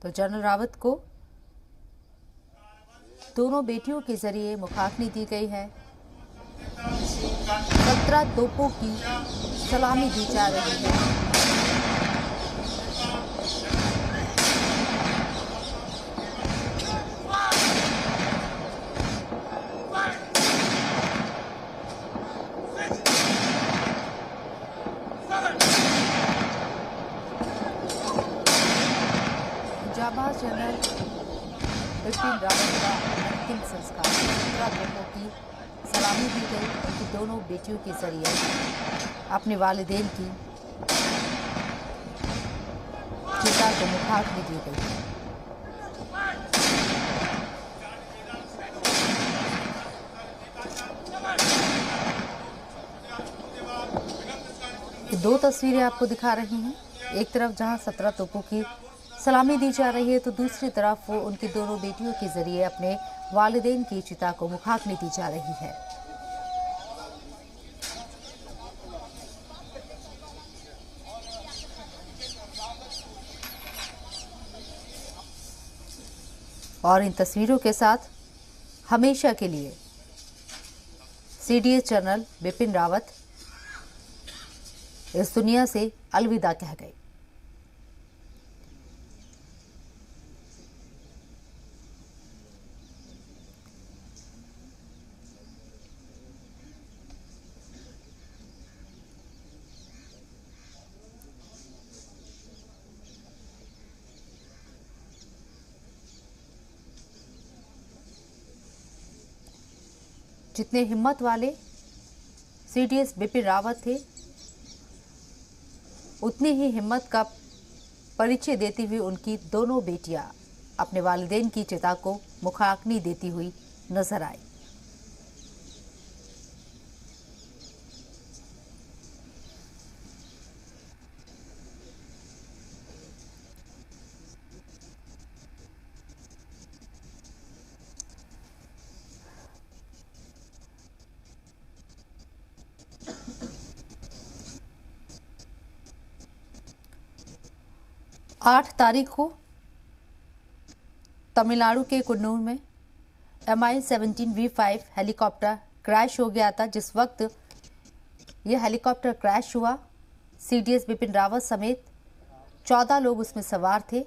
तो जनरल रावत को दोनों बेटियों के जरिए मुखाग्नि दी गई है। 17 तोपों की सलामी दी जा रही है। जाबाज जनरल बिपिन रावत का अंतिम संस्कार 17 तोपों की सलामी दी गई। उनकी दोनों बेटियों के जरिए अपने वालिदैन की चिता को मुखाग्नि दी गई। दो तस्वीरें आपको दिखा रही हैं। एक तरफ जहां 17 तोपों की सलामी दी जा रही है तो दूसरी तरफ वो उनकी दोनों बेटियों के जरिए अपने वालिदैन की चिता को मुखाग्नि दी जा रही है। और इन तस्वीरों के साथ हमेशा के लिए सीडीएस जनरल बिपिन रावत इस दुनिया से अलविदा कह गए। जितने हिम्मत वाले सीडीएस बिपिन रावत थे, उतनी ही हिम्मत का परिचय देती हुई उनकी दोनों बेटियां अपने वालिदैन की चिता को मुखाग्नि देती हुई नजर आई। आठ तारीख को तमिलनाडु के कुन्नूर में MI-17V5 हेलीकॉप्टर क्रैश हो गया था। जिस वक्त यह हेलीकॉप्टर क्रैश हुआ, सीडीएस बिपिन रावत समेत 14 लोग उसमें सवार थे।